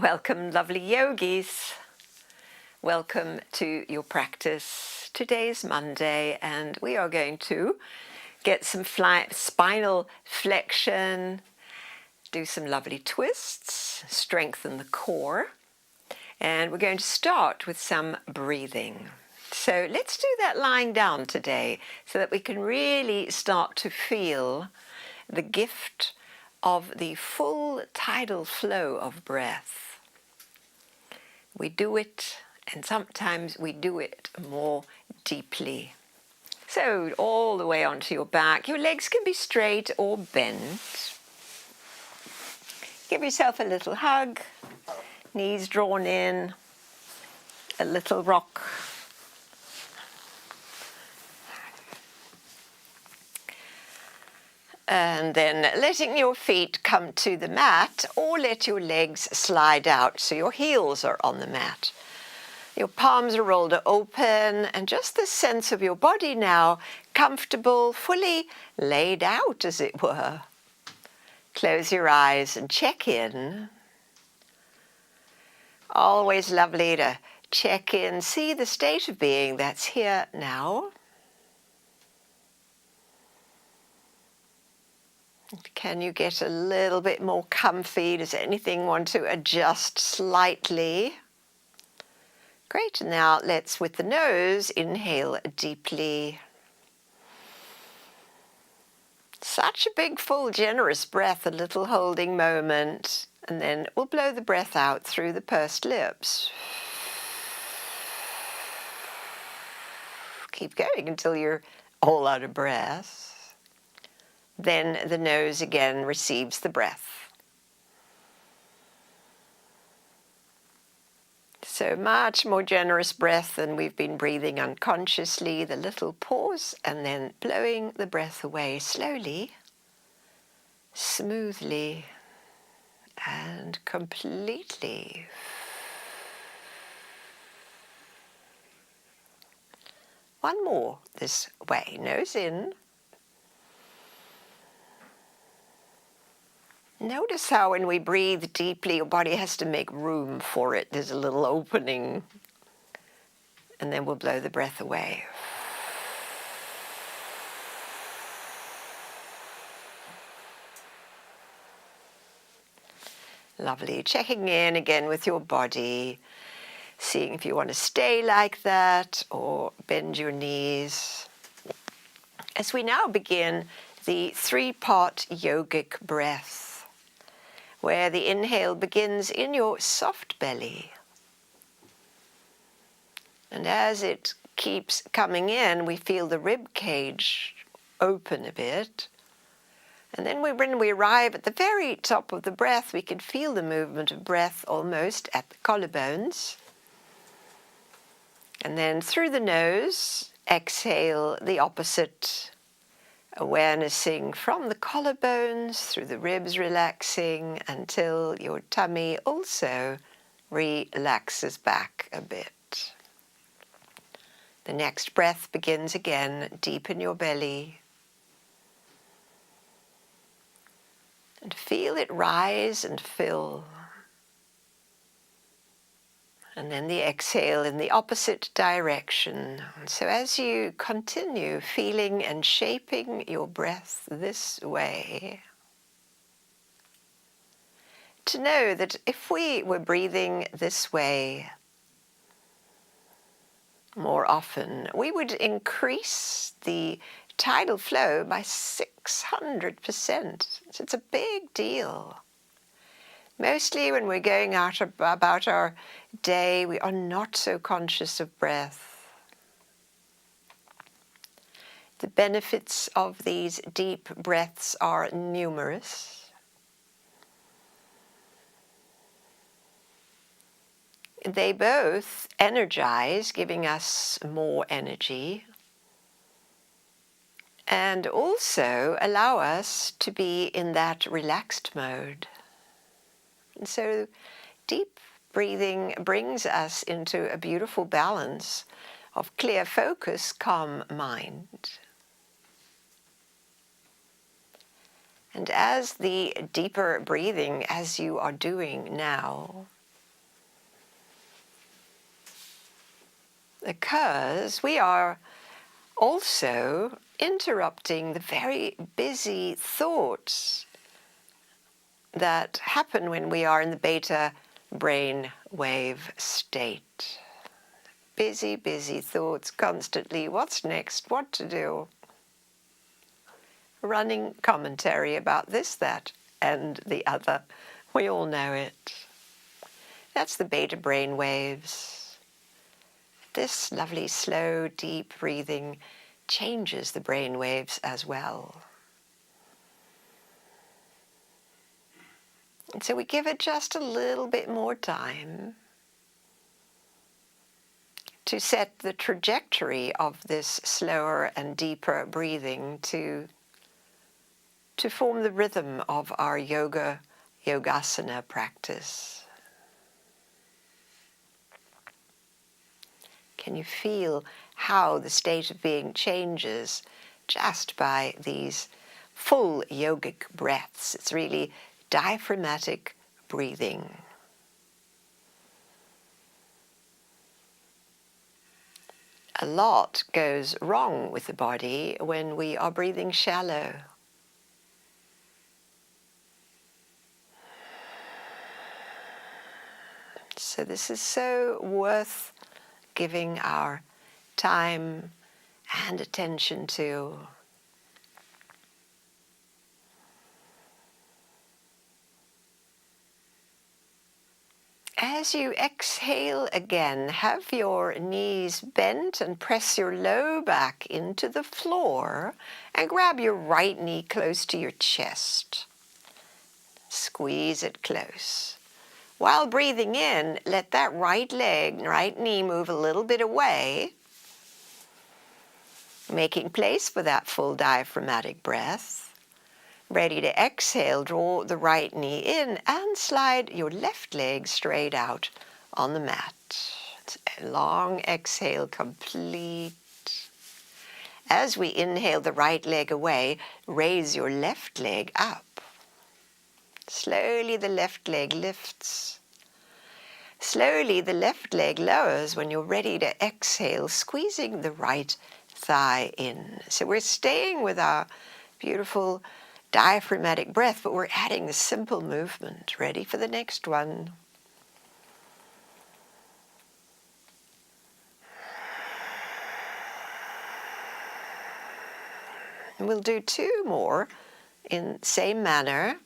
Welcome, lovely yogis. Welcome to your practice. Today is Monday and we are going to get some spinal flexion, do some lovely twists, strengthen the core, and we're going to start with some breathing. So let's do that lying down today so that we can really start to feel the gift of the full tidal flow of breath. We do it, and sometimes we do it more deeply. So all the way onto your back. Your legs can be straight or bent. Give yourself a little hug, knees drawn in, a little rock. And then letting your feet come to the mat, or let your legs slide out so your heels are on the mat. Your palms are rolled open, and just the sense of your body now comfortable, fully laid out, as it were. Close your eyes and check in. Always lovely to check in, see the state of being that's here now. Can you get a little bit more comfy? Does anything want to adjust slightly? Great. Now let's, with the nose, inhale deeply. Such a big, full, generous breath, a little holding moment. And then we'll blow the breath out through the pursed lips. Keep going until you're all out of breath. Then the nose again receives the breath. So much more generous breath than we've been breathing unconsciously. The little pause and then blowing the breath away slowly, smoothly, and completely. One more this way. Nose in. Notice how when we breathe deeply, your body has to make room for it. There's a little opening. And then we'll blow the breath away. Lovely. Checking in again with your body. Seeing if you want to stay like that or bend your knees. As we now begin the three-part yogic breath, where the inhale begins in your soft belly. And as it keeps coming in, we feel the rib cage open a bit. And then when we arrive at the very top of the breath, we can feel the movement of breath almost at the collarbones. And then through the nose, exhale the opposite, awarenessing from the collarbones through the ribs, relaxing until your tummy also relaxes back a bit. The next breath begins again, deep in your belly. And feel it rise and fill. And then the exhale in the opposite direction. So as you continue feeling and shaping your breath this way, to know that if we were breathing this way more often, we would increase the tidal flow by 600%. So it's a big deal. Mostly when we're going out about our day, we are not so conscious of breath. The benefits of these deep breaths are numerous. They both energize, giving us more energy, and also allow us to be in that relaxed mode. And so deep breathing brings us into a beautiful balance of clear focus, calm mind. And as the deeper breathing, as you are doing now, because we are also interrupting the very busy thoughts that happen when we are in the beta brain wave state. Busy, busy thoughts constantly. What's next? What to do? Running commentary about this, that, and the other. We all know it. That's the beta brain waves. This lovely, slow, deep breathing changes the brain waves as well. And so we give it just a little bit more time to set the trajectory of this slower and deeper breathing to form the rhythm of our yogasana practice. Can you feel how the state of being changes just by these full yogic breaths? It's really diaphragmatic breathing. A lot goes wrong with the body when we are breathing shallow. So this is so worth giving our time and attention to. As you exhale again, have your knees bent and press your low back into the floor and grab your right knee close to your chest. Squeeze it close. While breathing in, let that right leg, right knee move a little bit away, making place for that full diaphragmatic breath. Ready to exhale, draw the right knee in and slide your left leg straight out on the mat. It's a long exhale, complete. As we inhale the right leg away, raise your left leg up. Slowly the left leg lifts. Slowly the left leg lowers when you're ready to exhale, squeezing the right thigh in. So we're staying with our beautiful diaphragmatic breath, but we're adding the simple movement. Ready for the next one. And we'll do two more in the same manner,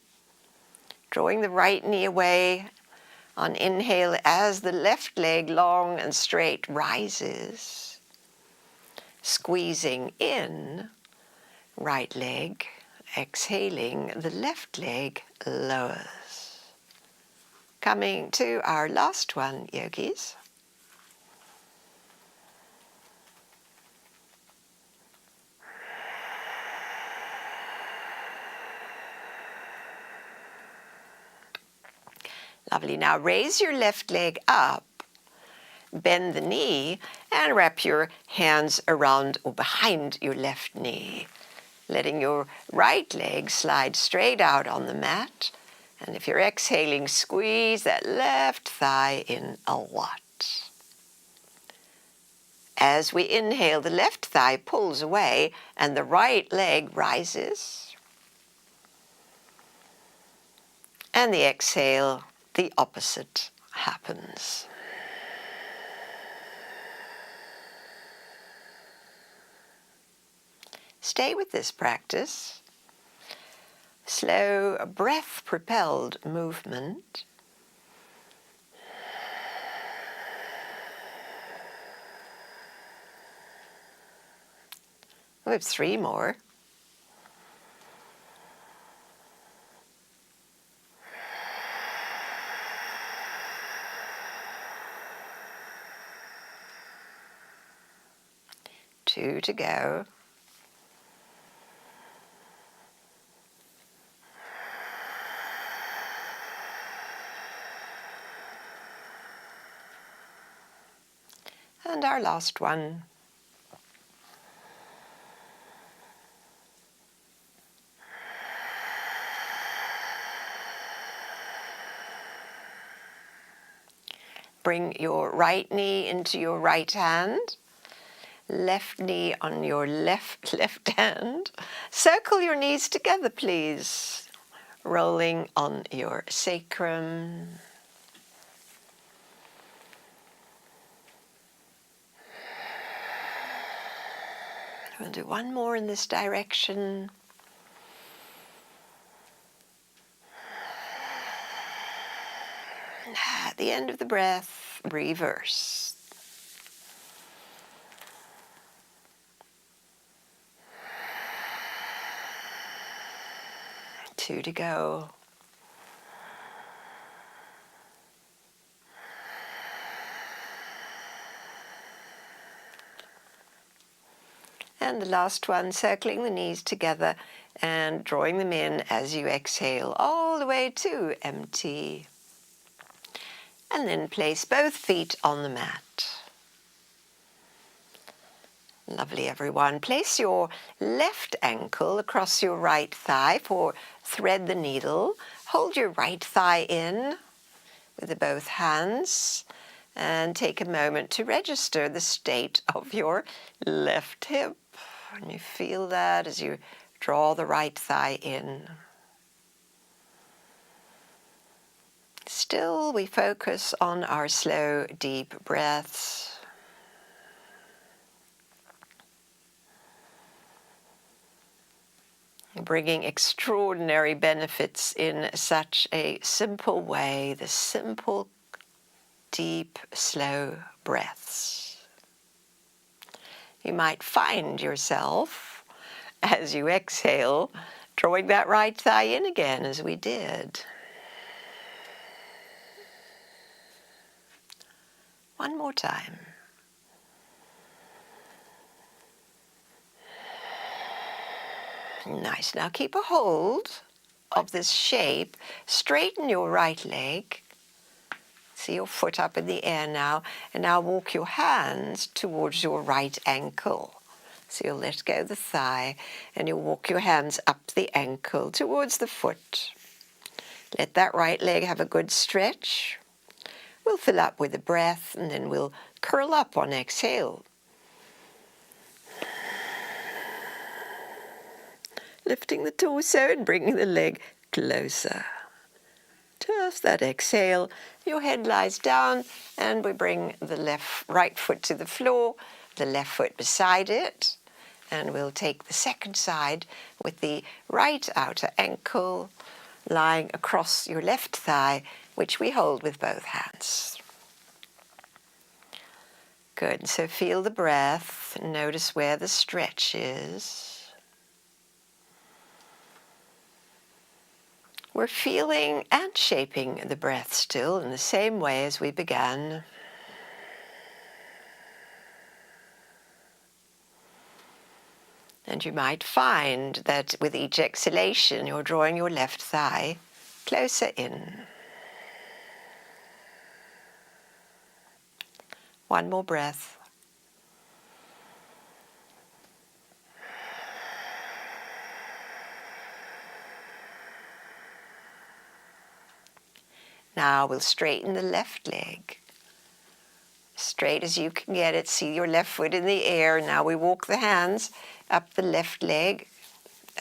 drawing the right knee away on inhale as the left leg long and straight rises, squeezing in right leg, exhaling the left leg lowers. Coming to our last one, yogis. Lovely. Now raise your left leg up, bend the knee, and wrap your hands around or behind your left knee, letting your right leg slide straight out on the mat. And if you're exhaling, squeeze that left thigh in a lot. As we inhale, the left thigh pulls away and the right leg rises. And the exhale, the opposite happens. Stay with this practice. Slow, breath-propelled movement. We have three more. Two to go. And our last one. bring your right knee into your right hand, left knee on your left hand. Circle your knees together, please, rolling on your sacrum. We'll do one more in this direction. At the end of the breath, reverse. Two to go. And the last one, circling the knees together and drawing them in as you exhale all the way to empty. And then place both feet on the mat. Lovely, everyone. Place your left ankle across your right thigh for thread the needle. Hold your right thigh in with the both hands and take a moment to register the state of your left hip. And you feel that as you draw the right thigh in. Still, we focus on our slow, deep breaths. Bringing extraordinary benefits in such a simple way, the simple, deep, slow breaths. You might find yourself, as you exhale, drawing that right thigh in again, as we did. One more time. Nice. Now keep a hold of this shape. Straighten your right leg. See your foot up in the air now. And now walk your hands towards your right ankle. So you'll let go the thigh and you'll walk your hands up the ankle towards the foot. Let that right leg have a good stretch. We'll fill up with a breath and then we'll curl up on exhale. Lifting the torso and bringing the leg closer. Just that exhale, your head lies down and we bring the right foot to the floor, the left foot beside it, and we'll take the second side with the right outer ankle lying across your left thigh, which we hold with both hands. Good, so feel the breath, notice where the stretch is. We're feeling and shaping the breath still in the same way as we began. And you might find that with each exhalation, you're drawing your left thigh closer in. One more breath. Now we'll straighten the left leg. Straight as you can get it. See your left foot in the air. Now we walk the hands up the left leg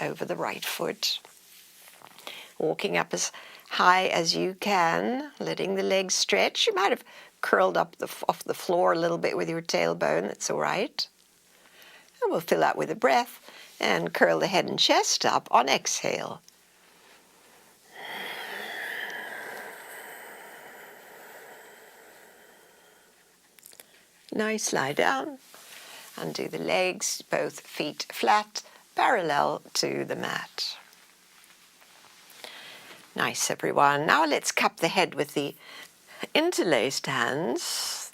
over the right foot. Walking up as high as you can, letting the legs stretch. You might have curled up off the floor a little bit with your tailbone. That's all right. And we'll fill out with a breath and curl the head and chest up on exhale. Nice, lie down, undo the legs, both feet flat, parallel to the mat. Nice, everyone. Now let's cup the head with the interlaced hands.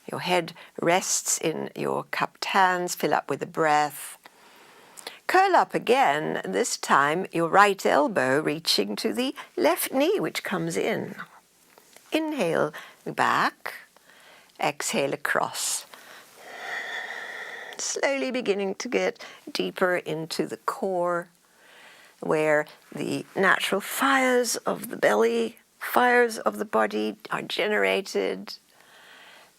Your head rests in your cupped hands, fill up with a breath. Curl up again, this time your right elbow reaching to the left knee, which comes in. Inhale back. Exhale across. Slowly beginning to get deeper into the core, where the natural fires of the belly, fires of the body are generated.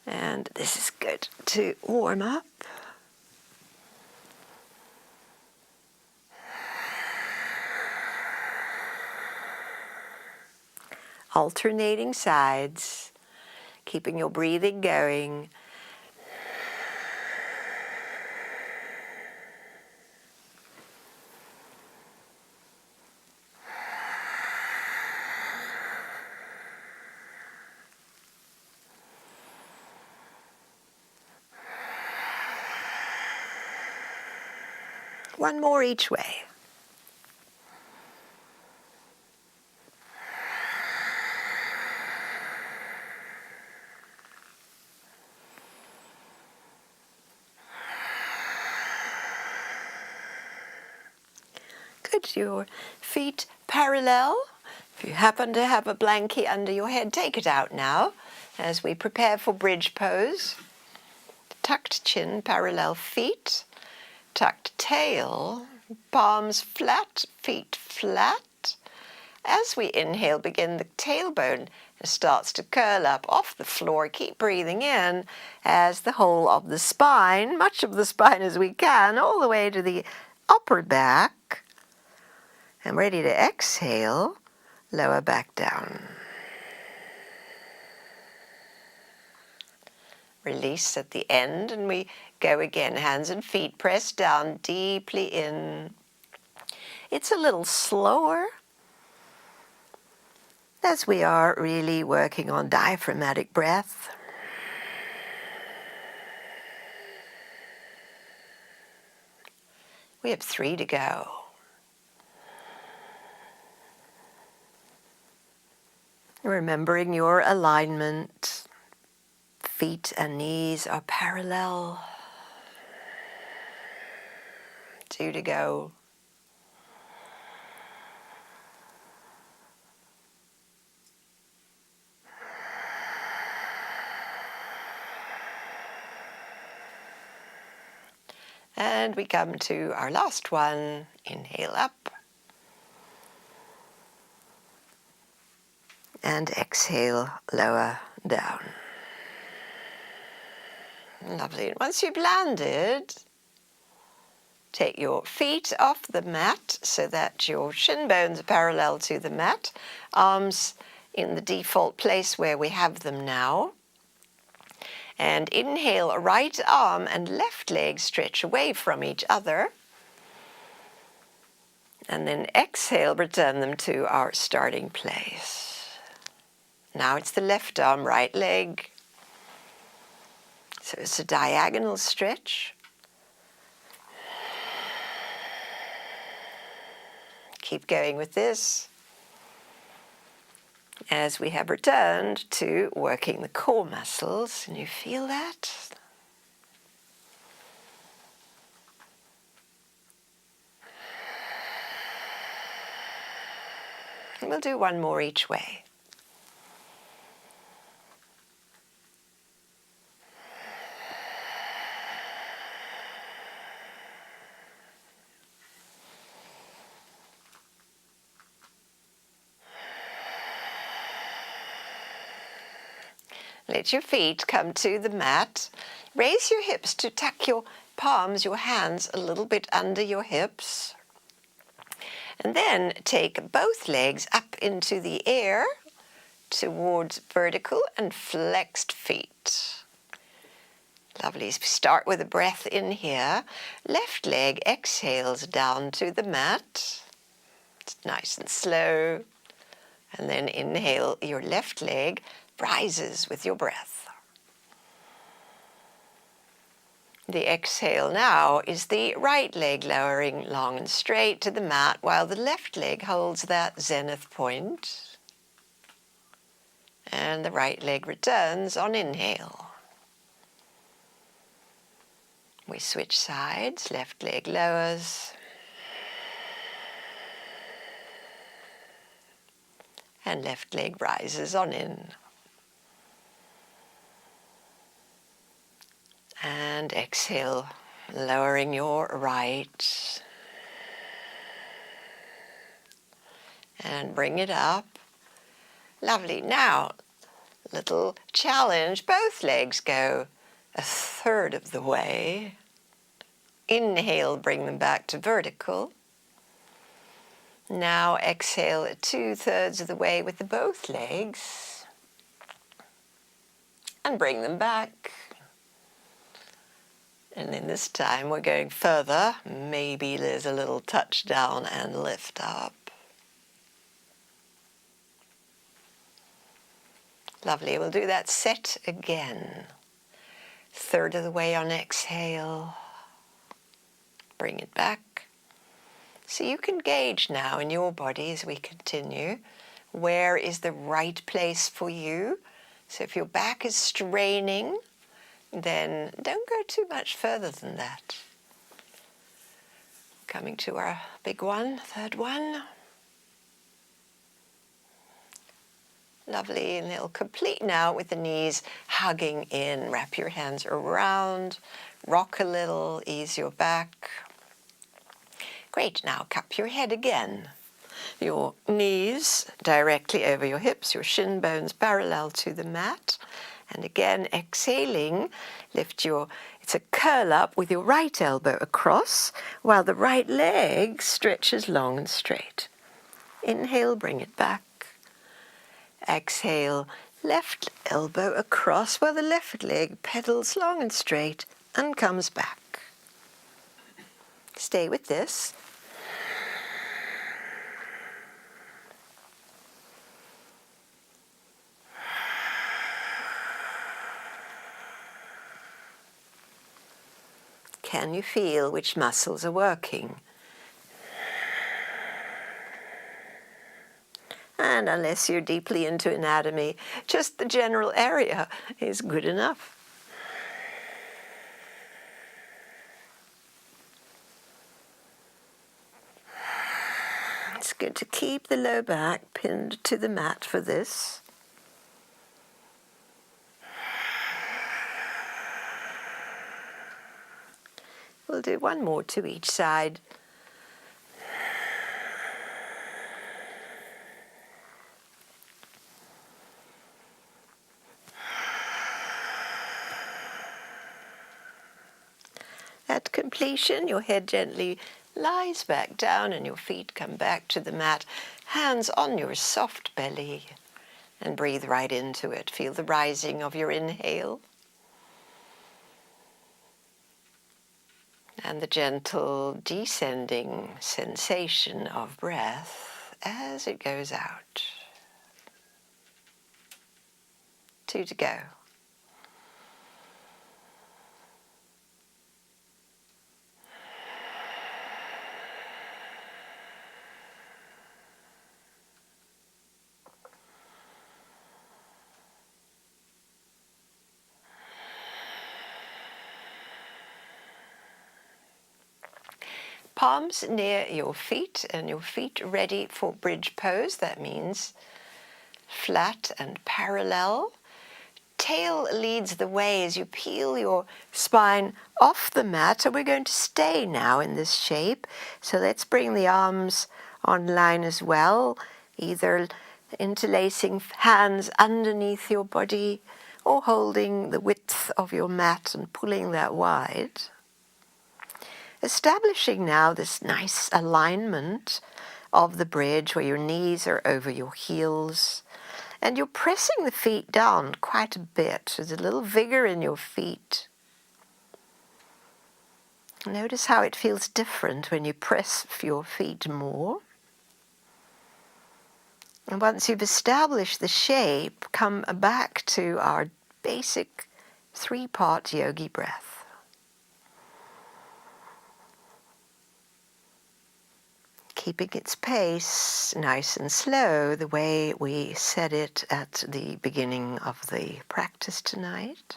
And this is good to warm up. Alternating sides, keeping your breathing going. One more each way. Good, your feet parallel. If you happen to have a blankie under your head, take it out now as we prepare for bridge pose. Tucked chin, parallel feet, tucked tail, palms flat, feet flat. As we inhale, begin the tailbone starts to curl up off the floor. Keep breathing in as the whole of the spine, much of the spine as we can, all the way to the upper back. And ready to exhale, lower back down. Release at the end, and we go again. Hands and feet press down deeply in. It's a little slower as we are really working on diaphragmatic breath. We have 3 to go. Remembering your alignment, feet and knees are parallel. 2 to go. And we come to our last one. Inhale up. And exhale, lower down. Lovely. Once you've landed, take your feet off the mat so that your shin bones are parallel to the mat. Arms in the default place where we have them now. And inhale, right arm and left leg stretch away from each other. And then exhale, return them to our starting place. Now it's the left arm, right leg. So it's a diagonal stretch. Keep going with this as we have returned to working the core muscles. And you feel that? And we'll do one more each way. Let your feet come to the mat. Raise your hips to tuck your palms, your hands a little bit under your hips. And then take both legs up into the air towards vertical and flexed feet. Lovely. Start with a breath in here. Left leg exhales down to the mat. It's nice and slow. And then inhale, your left leg rises with your breath. The exhale now is the right leg lowering long and straight to the mat while the left leg holds that zenith point. And the right leg returns on inhale. We switch sides, left leg lowers. And left leg rises on in. And exhale, lowering your right. And bring it up. Lovely. Now, Little challenge, both legs go a third of the way. Inhale, bring them back to vertical. Now exhale 2/3 of the way with the both legs. And bring them back. And then this time we're going further. Maybe there's a little touch down and lift up. Lovely, we'll do that set again. Third of the way on exhale. Bring it back. So you can gauge now in your body as we continue, where is the right place for you. So if your back is straining, then don't go too much further than that. Coming to our big one, third one. Lovely, and it'll complete now with the knees hugging in. Wrap your hands around, rock a little, ease your back. Great, now cup your head again. Your knees directly over your hips, your shin bones parallel to the mat. And again, exhaling, it's a curl up with your right elbow across, while the right leg stretches long and straight. Inhale, bring it back. Exhale, left elbow across while the left leg pedals long and straight and comes back. Stay with this. Can you feel which muscles are working? And unless you're deeply into anatomy, just the general area is good enough. It's good to keep the low back pinned to the mat for this. We'll do one more to each side. At completion, your head gently lies back down and your feet come back to the mat, hands on your soft belly, and breathe right into it. Feel the rising of your inhale and the gentle descending sensation of breath as it goes out. 2 to go. Palms near your feet and your feet ready for bridge pose. That means flat and parallel. Tail leads the way as you peel your spine off the mat. So we're going to stay now in this shape. So let's bring the arms online as well, either interlacing hands underneath your body or holding the width of your mat and pulling that wide. Establishing now this nice alignment of the bridge where your knees are over your heels and you're pressing the feet down quite a bit. There's a little vigor in your feet. Notice how it feels different when you press your feet more. And once you've established the shape, come back to our basic 3-part yogi breath. Keeping its pace nice and slow, the way we said it at the beginning of the practice tonight.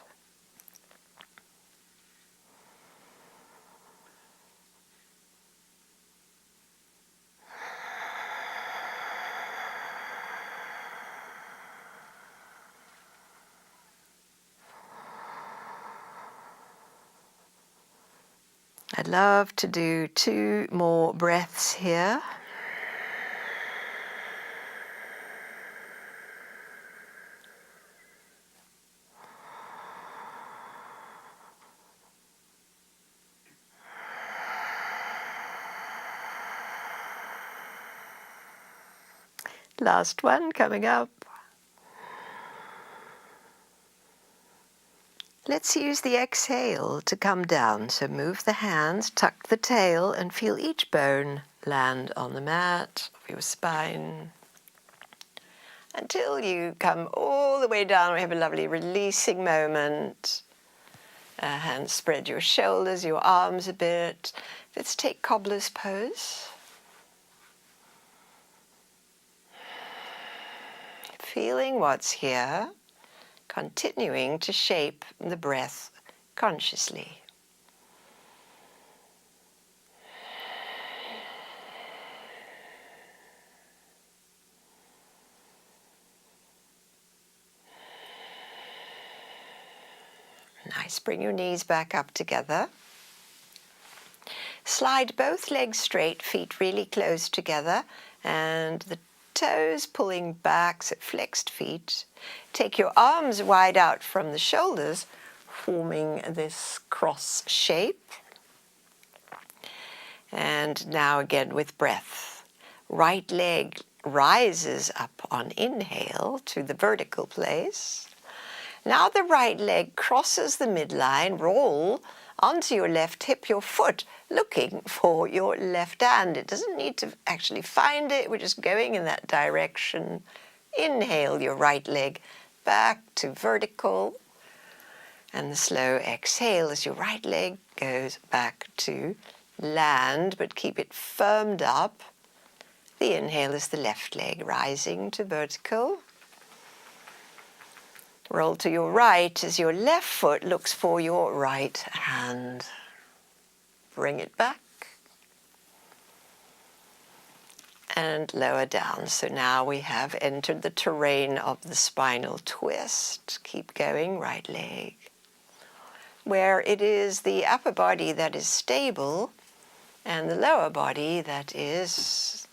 I'd love to do 2 more breaths here. Last one coming up. Let's use the exhale to come down. So move the hands, tuck the tail, and feel each bone land on the mat of your spine until you come all the way down. We have a lovely releasing moment. Hands spread your shoulders, your arms a bit. Let's take cobbler's pose. Feeling what's here, continuing to shape the breath consciously. Nice. Bring your knees back up together. Slide both legs straight, feet really close together, and the toes pulling back, so flexed feet. Take your arms wide out from the shoulders, forming this cross shape. And now again with breath. Right leg rises up on inhale to the vertical place. Now the right leg crosses the midline, roll onto your left hip, your foot looking for your left hand. It doesn't need to actually find it, we're just going in that direction. Inhale your right leg back to vertical, and the slow exhale as your right leg goes back to land, but keep it firmed up. The inhale is the left leg rising to vertical. Roll to your right as your left foot looks for your right hand. Bring it back. And lower down. So now we have entered the terrain of the spinal twist. Keep going, right leg. Where it is the upper body that is stable and the lower body that is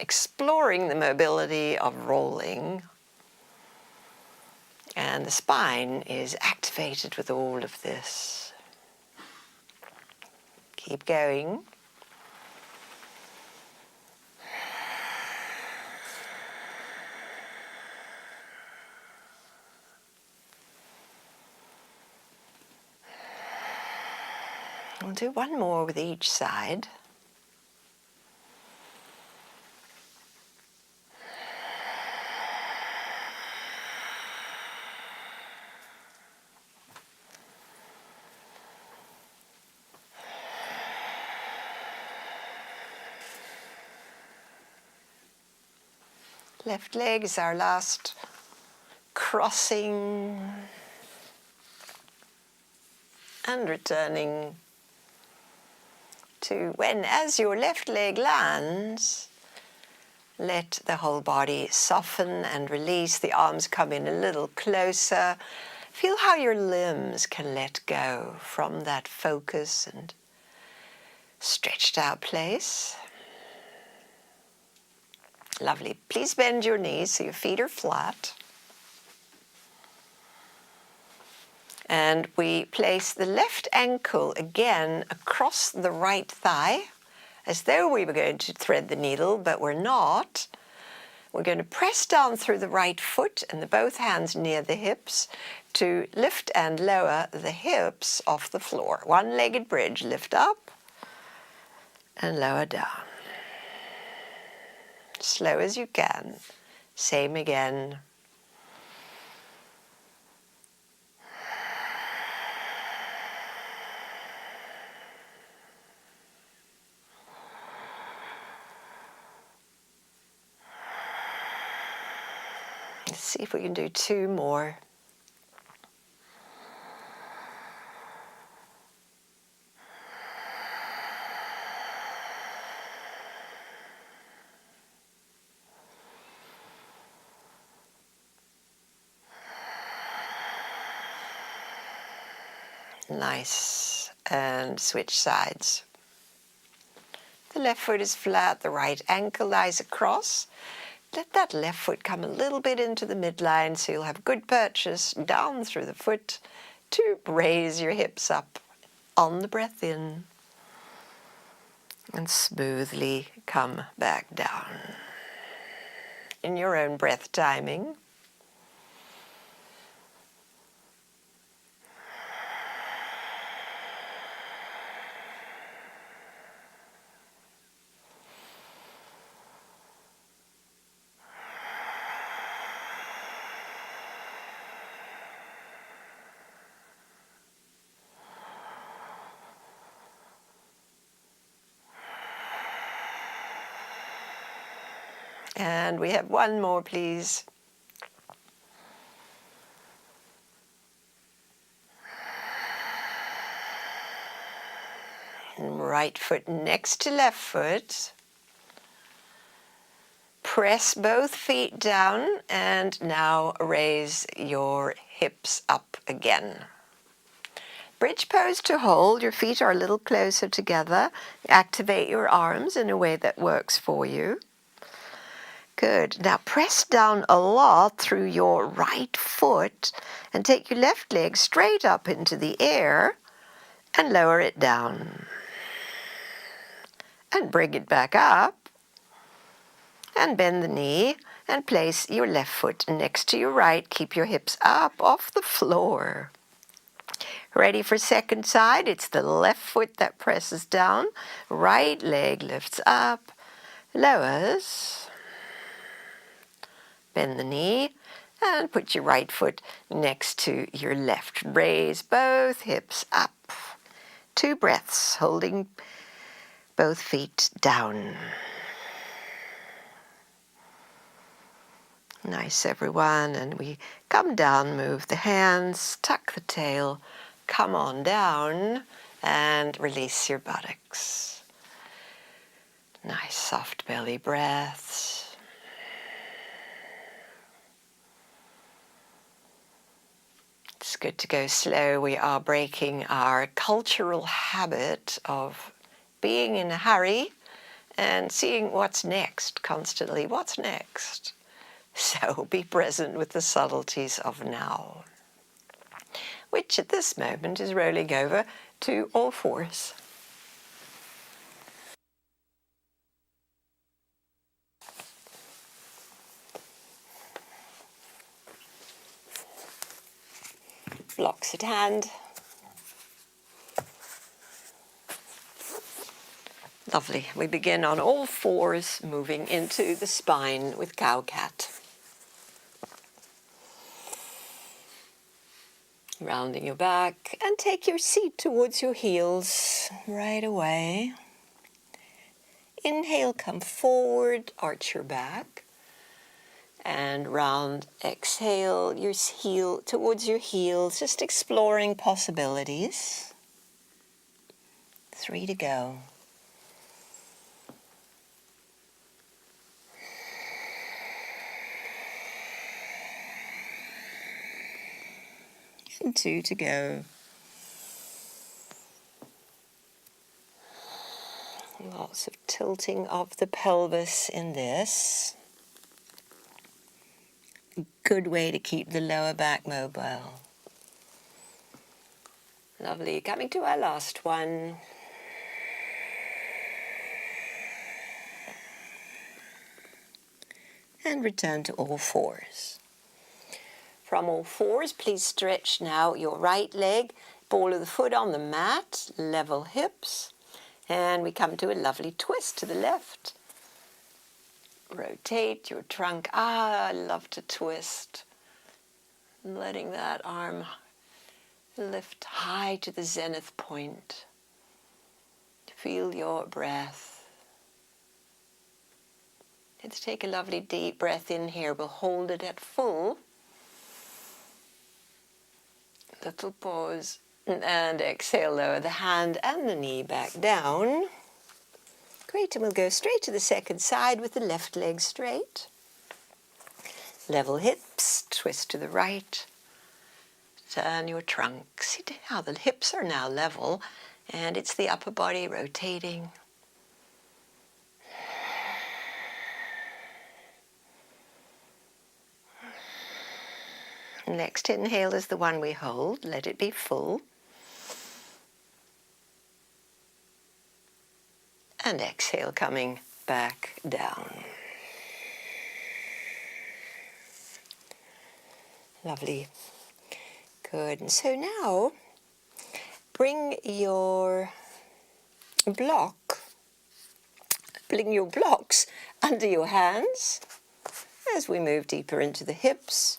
exploring the mobility of rolling. And the spine is activated with all of this. Keep going. We'll do one more with each side. Left leg is our last crossing and returning to when, as your left leg lands, let the whole body soften and release. The arms come in a little closer. Feel how your limbs can let go from that focus and stretched out place. Lovely. Please bend your knees so your feet are flat. And we place the left ankle again across the right thigh, as though we were going to thread the needle, but we're not. We're going to press down through the right foot and both hands near the hips to lift and lower the hips off the floor. One-legged bridge, lift up and lower down. Slow as you can. Same again. Let's see if we can do two more. Nice. And switch sides. The left foot is flat, the right ankle lies across. Let that left foot come a little bit into the midline so you'll have good purchase down through the foot to raise your hips up on the breath in and smoothly come back down. in your own breath timing. And we have one more, please. Right foot next to left foot. Press both feet down and now raise your hips up again. Bridge pose to hold. Your feet are a little closer together. Activate your arms in a way that works for you. Good. Now press down a lot through your right foot and take your left leg straight up into the air and lower it down. And bring it back up and bend the knee and place your left foot next to your right. Keep your hips up off the floor. Ready for second side? It's the left foot that presses down, right leg lifts up, lowers, bend the knee and put your right foot next to your left. Raise both hips up. 2 breaths, holding both feet down. Nice, everyone. And we come down, move the hands, tuck the tail, come on down, and release your buttocks. Nice, soft belly breaths. It's good to go slow. We are breaking our cultural habit of being in a hurry and seeing what's next constantly. What's next? So be present with the subtleties of now, which at this moment is rolling over to all fours. Blocks at hand. Lovely. We begin on all fours, moving into the spine with cow-cat. Rounding your back and take your seat towards your heels right away. Inhale, come forward, arch your back. And round, exhale, your heel towards your heels, just exploring possibilities. 3 to go. And 2 to go. Lots of tilting of the pelvis in this. Good way to keep the lower back mobile. Lovely. Coming to our last one. And return to all fours. From all fours, please stretch now your right leg, ball of the foot on the mat, level hips, and we come to a lovely twist to the left. Rotate your trunk. I love to twist. Letting that arm lift high to the zenith point. Feel your breath. Let's take a lovely deep breath in here. We'll hold it at full. Little pause. And exhale, lower the hand and the knee back down. Great, and we'll go straight to the second side with the left leg straight. Level hips, twist to the right. Turn your trunk. See how the hips are now level, and it's the upper body rotating. Next inhale is the one we hold. Let it be full. And exhale, coming back down. Lovely. Good. And so now bring your blocks under your hands as we move deeper into the hips,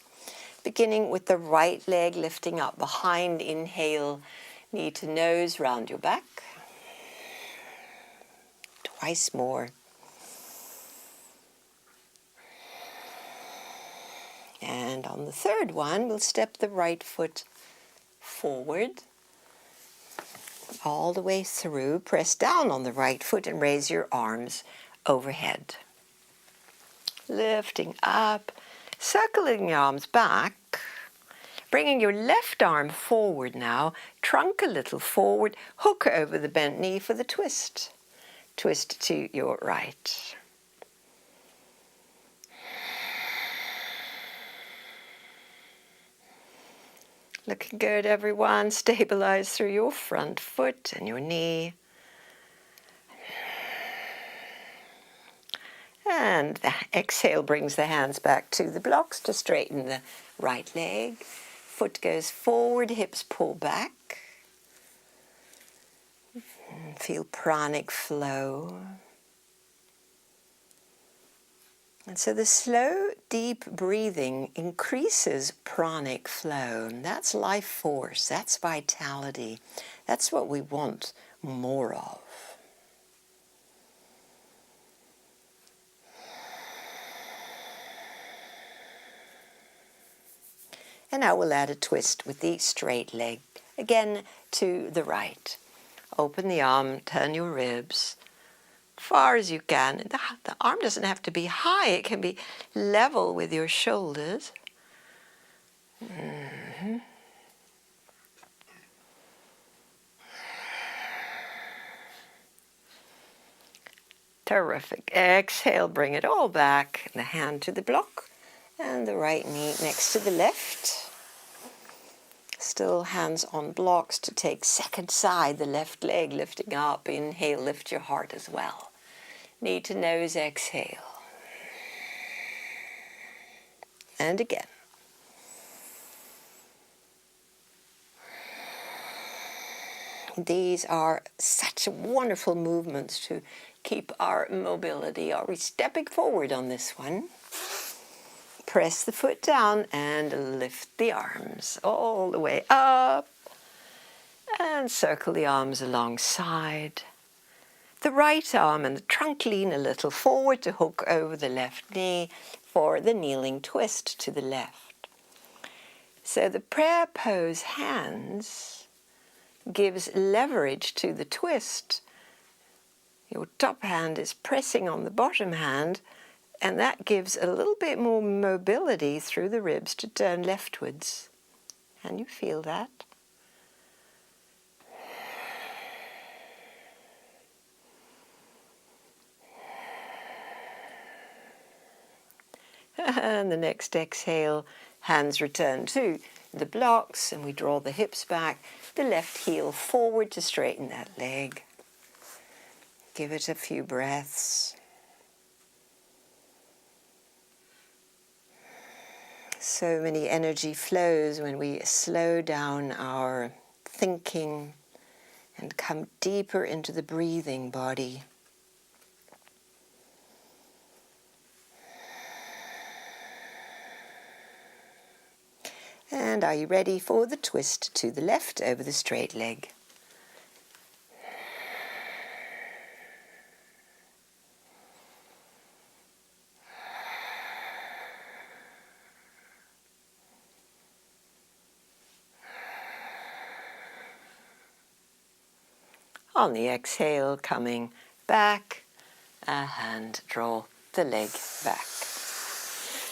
beginning with the right leg lifting up behind. Inhale, knee to nose, round your back. Twice more. And on the third one, we'll step the right foot forward all the way through. Press down on the right foot and raise your arms overhead. Lifting up, circling your arms back, bringing your left arm forward now, trunk a little forward, hook over the bent knee for the twist. Twist to your right. Looking good, everyone. Stabilize through your front foot and your knee. And the exhale brings the hands back to the blocks to straighten the right leg. Foot goes forward, hips pull back. Feel pranic flow. And so the slow, deep breathing increases pranic flow. And that's life force, that's vitality. That's what we want more of. And now we'll add a twist with the straight leg. Again, to the right. Open the arm, turn your ribs far as you can. The arm doesn't have to be high, it can be level with your shoulders. Terrific. Exhale, bring it all back. The hand to the block and the right knee next to the left. Still hands on blocks to take second side, the left leg lifting up. Inhale, lift your heart as well. Knee to nose, exhale. And again. These are such wonderful movements to keep our mobility. Are we stepping forward on this one? Press the foot down and lift the arms all the way up. And circle the arms alongside. The right arm and the trunk lean a little forward to hook over the left knee for the kneeling twist to the left. So the prayer pose hands gives leverage to the twist. Your top hand is pressing on the bottom hand, and that gives a little bit more mobility through the ribs to turn leftwards. Can you feel that? And the next exhale, hands return to the blocks, and we draw the hips back, the left heel forward to straighten that leg. Give it a few breaths. So many energy flows when we slow down our thinking and come deeper into the breathing body. And are you ready for the twist to the left over the straight leg? On the exhale, coming back, and draw the leg back.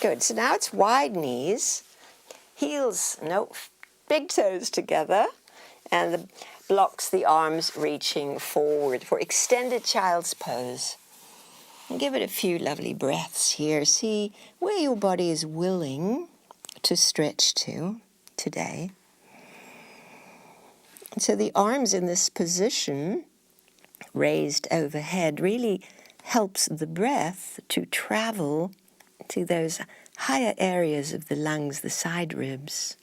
Good, so now it's wide knees, heels, no, big toes together, and the blocks the arms reaching forward for extended child's pose. And give it a few lovely breaths here. See where your body is willing to stretch to today. And so the arms in this position, raised overhead, really helps the breath to travel to those higher areas of the lungs, the side ribs.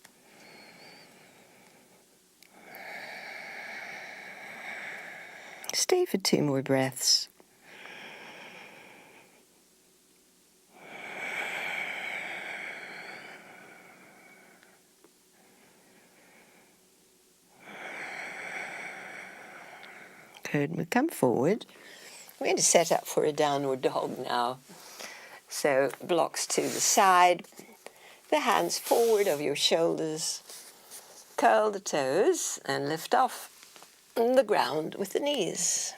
Stay for 2 more breaths. Good. We'll come forward. We're going to set up for a downward dog now. So blocks to the side, the hands forward over your shoulders, curl the toes and lift off the ground with the knees.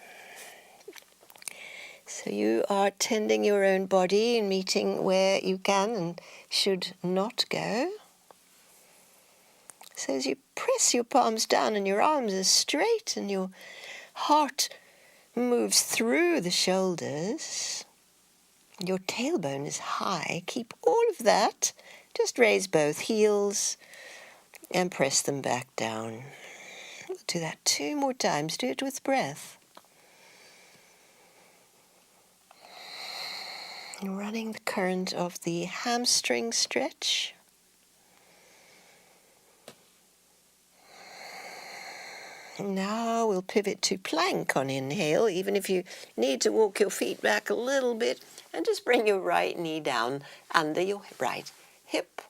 So you are tending your own body and meeting where you can and should not go. So as you press your palms down and your arms are straight and your heart moves through the shoulders, your tailbone is high, keep all of that. Just raise both heels and press them back down. We'll do that 2 more times. Do it with breath. Running the current of the hamstring stretch. Now we'll pivot to plank on inhale, even if you need to walk your feet back a little bit, and just bring your right knee down under your right hip.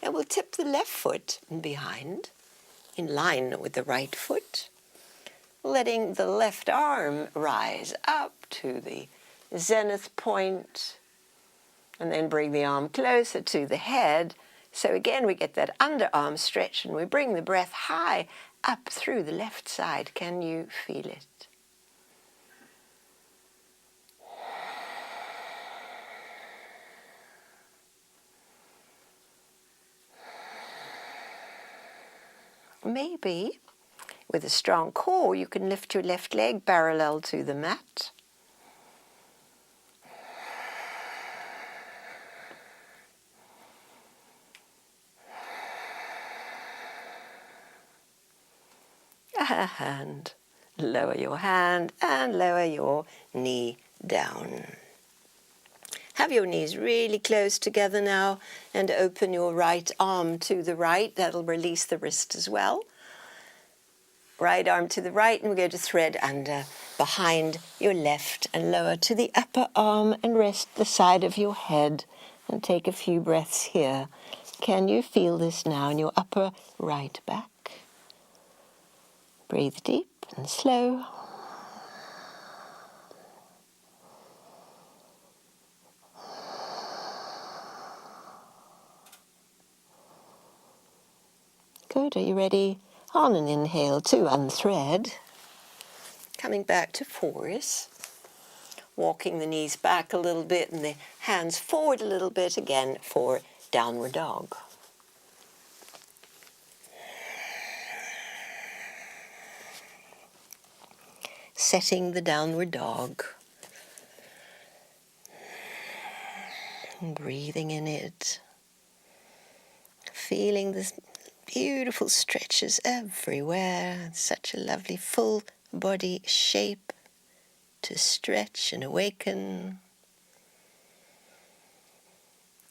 And we'll tip the left foot behind, in line with the right foot, letting the left arm rise up to the zenith point, and then bring the arm closer to the head. So again, we get that underarm stretch, and we bring the breath high up through the left side. Can you feel it? Maybe with a strong core, you can lift your left leg parallel to the mat. And lower your hand and lower your knee down. Have your knees really close together now and open your right arm to the right. That'll release the wrist as well. Right arm to the right, and we're going to thread under behind your left and lower to the upper arm and rest the side of your head and take a few breaths here. Can you feel this now in your upper right back? Breathe deep and slow. Good. Are you ready? On an inhale to unthread. Coming back to fours. Walking the knees back a little bit and the hands forward a little bit again for downward dog. Setting the downward dog. And breathing in it. Feeling this beautiful stretches everywhere. Such a lovely full body shape to stretch and awaken.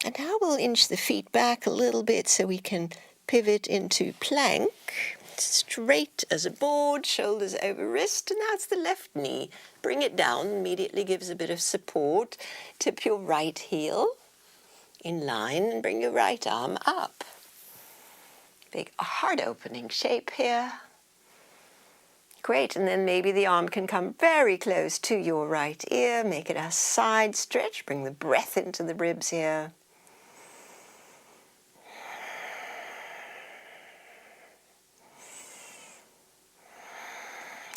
And now we'll inch the feet back a little bit so we can pivot into plank. Straight as a board, shoulders over wrist, and that's the left knee. Bring it down, immediately gives a bit of support. Tip your right heel in line and bring your right arm up. Big heart opening shape here. Great, and then maybe the arm can come very close to your right ear. Make it a side stretch. Bring the breath into the ribs here.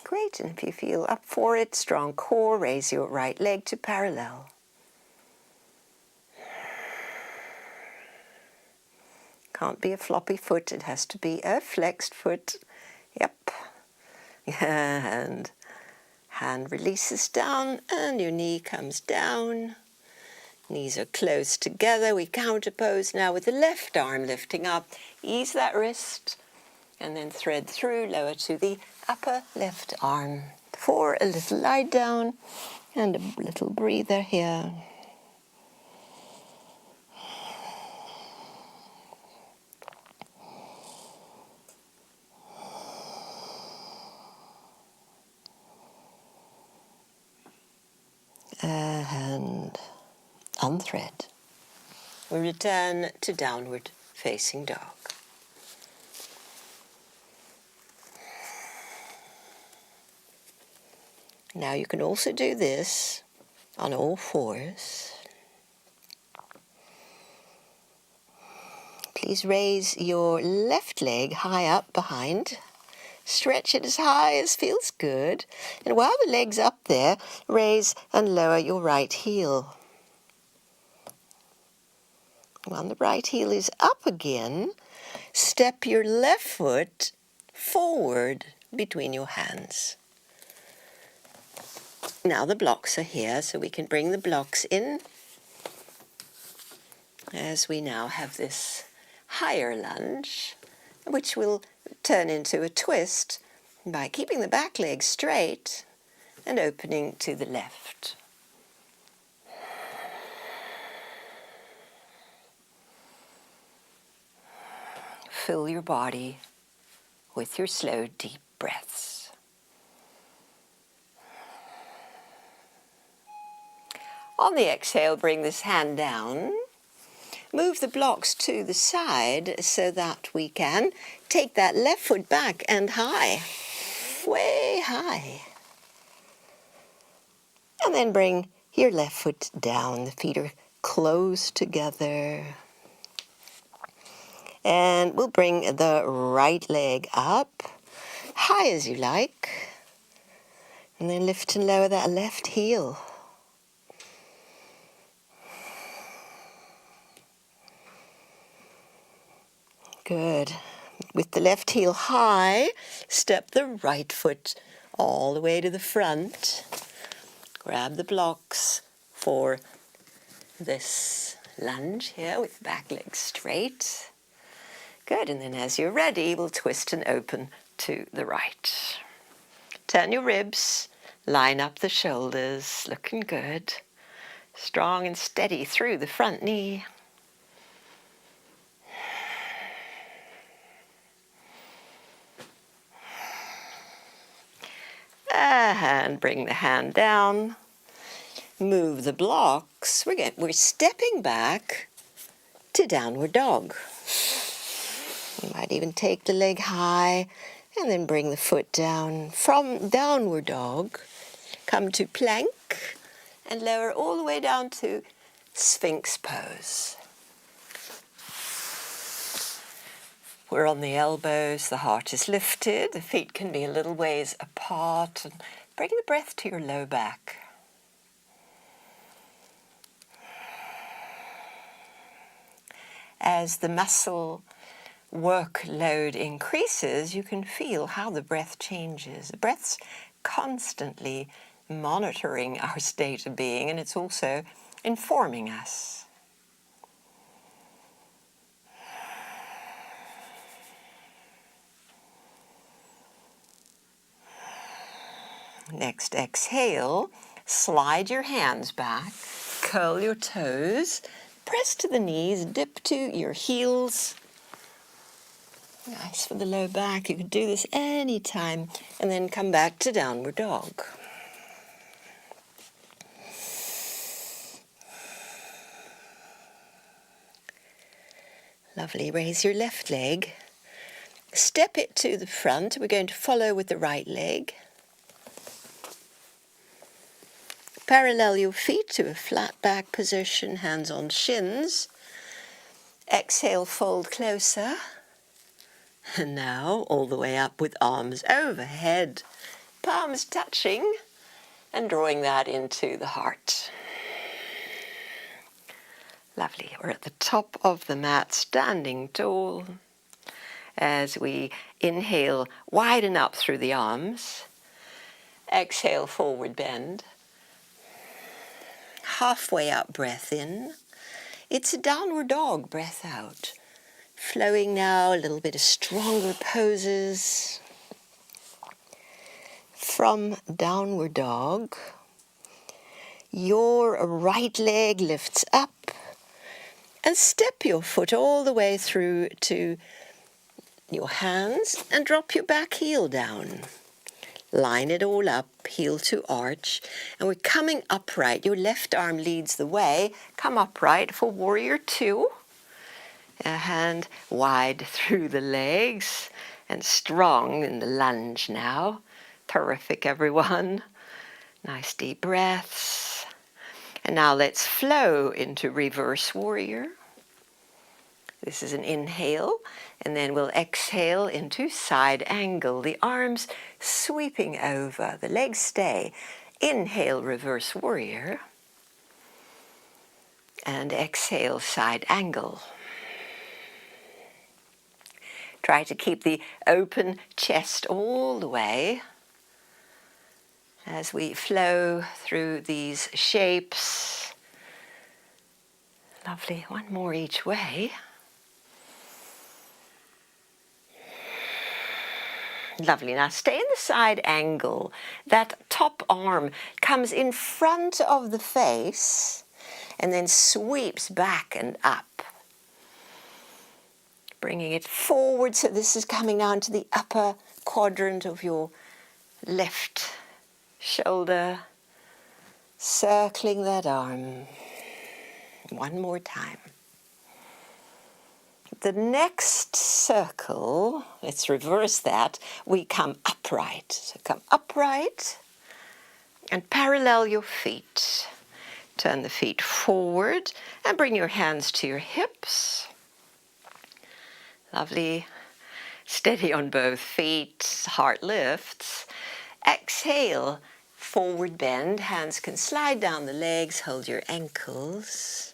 Great, and if you feel up for it, strong core, raise your right leg to parallel. Can't be a floppy foot, it has to be a flexed foot. Yep. And hand releases down and your knee comes down. Knees are close together. We counterpose now with the left arm lifting up. Ease that wrist and then thread through, lower to the upper left arm. For a little lie down and a little breather here. unthread. We return to downward facing dog. Now you can also do this on all fours. Please raise your left leg high up behind. Stretch it as high as feels good. And while the leg's up there, raise and lower your right heel. When the right heel is up again, step your left foot forward between your hands. Now the blocks are here, so we can bring the blocks in as we now have this higher lunge, which will turn into a twist by keeping the back leg straight and opening to the left. Fill your body with your slow, deep breaths. On the exhale, bring this hand down. Move the blocks to the side so that we can take that left foot back and high, way high. And then bring your left foot down. The feet are close together. And we'll bring the right leg up, high as you like. And then lift and lower that left heel. Good. With the left heel high, step the right foot all the way to the front. Grab the blocks for this lunge here with the back leg straight. Good, and then as you're ready, we'll twist and open to the right. Turn your ribs, line up the shoulders, looking good. Strong and steady through the front knee. And bring the hand down. Move the blocks. We're stepping back to downward dog. You might even take the leg high and then bring the foot down. From downward dog, come to plank and lower all the way down to Sphinx pose. We're on the elbows, the heart is lifted, the feet can be a little ways apart, and bring the breath to your low back. As the muscle workload increases, you can feel how the breath changes. The breath's constantly monitoring our state of being, and it's also informing us. Next exhale, slide your hands back, curl your toes, press to the knees, dip to your heels. Nice for the low back. You can do this anytime, and then come back to downward dog. Lovely. Raise your left leg. Step it to the front. We're going to follow with the right leg. Parallel your feet to a flat back position, hands on shins. Exhale, fold closer. And now all the way up with arms overhead, palms touching, and drawing that into the heart. Lovely. We're at the top of the mat, standing tall. As we inhale, widen up through the arms. Exhale, forward bend. Halfway up, breath in. It's a downward dog, breath out. Flowing now, a little bit of stronger poses. From downward dog, your right leg lifts up and step your foot all the way through to your hands and drop your back heel down. line it all up, heel to arch, and we're coming upright. Your left arm leads the way. Come upright for warrior two. A hand wide through the legs and strong in the lunge now. Terrific, everyone. Nice deep breaths. And now let's flow into reverse warrior. This is an inhale, and then we'll exhale into side angle. The arms sweeping over, the legs stay. Inhale, reverse warrior. And exhale, side angle. Try to keep the open chest all the way as we flow through these shapes. Lovely. One more each way. Lovely. Now stay in the side angle. That top arm comes in front of the face and then sweeps back and up. Bringing it forward, so this is coming down to the upper quadrant of your left shoulder. Circling that arm. One more time. The next circle, let's reverse that, we come upright. So come upright and parallel your feet. Turn the feet forward and bring your hands to your hips. Lovely. Steady on both feet, heart lifts. Exhale, forward bend. Hands can slide down the legs, hold your ankles.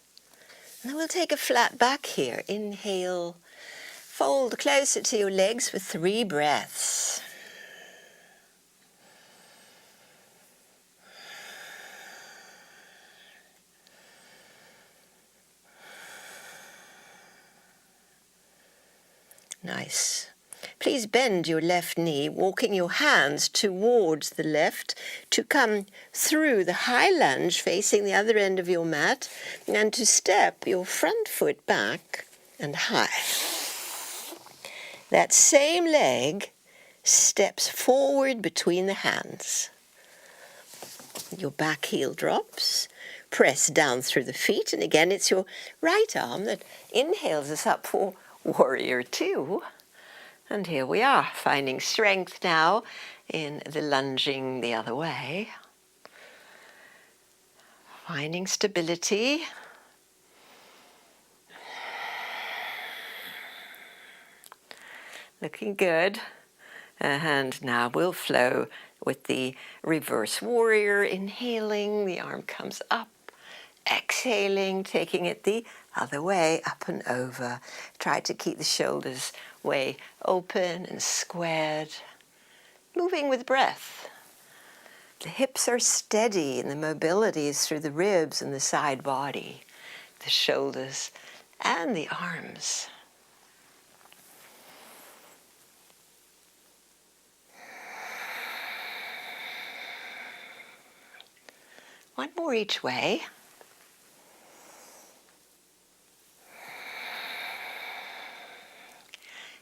And then we'll take a flat back here. Inhale, fold closer to your legs for 3 breaths. Nice. Please bend your left knee, walking your hands towards the left to come through the high lunge facing the other end of your mat and to step your front foot back and high. That same leg steps forward between the hands. Your back heel drops. Press down through the feet, and again it's your right arm that inhales us up for warrior two. And here we are, finding strength now in the lunging the other way. Finding stability. Looking good. And now we'll flow with the reverse warrior. Inhaling, the arm comes up. Exhaling, taking it the other way, up and over. Try to keep the shoulders way open and squared. Moving with breath. The hips are steady and the mobility is through the ribs and the side body, the shoulders and the arms. One more each way.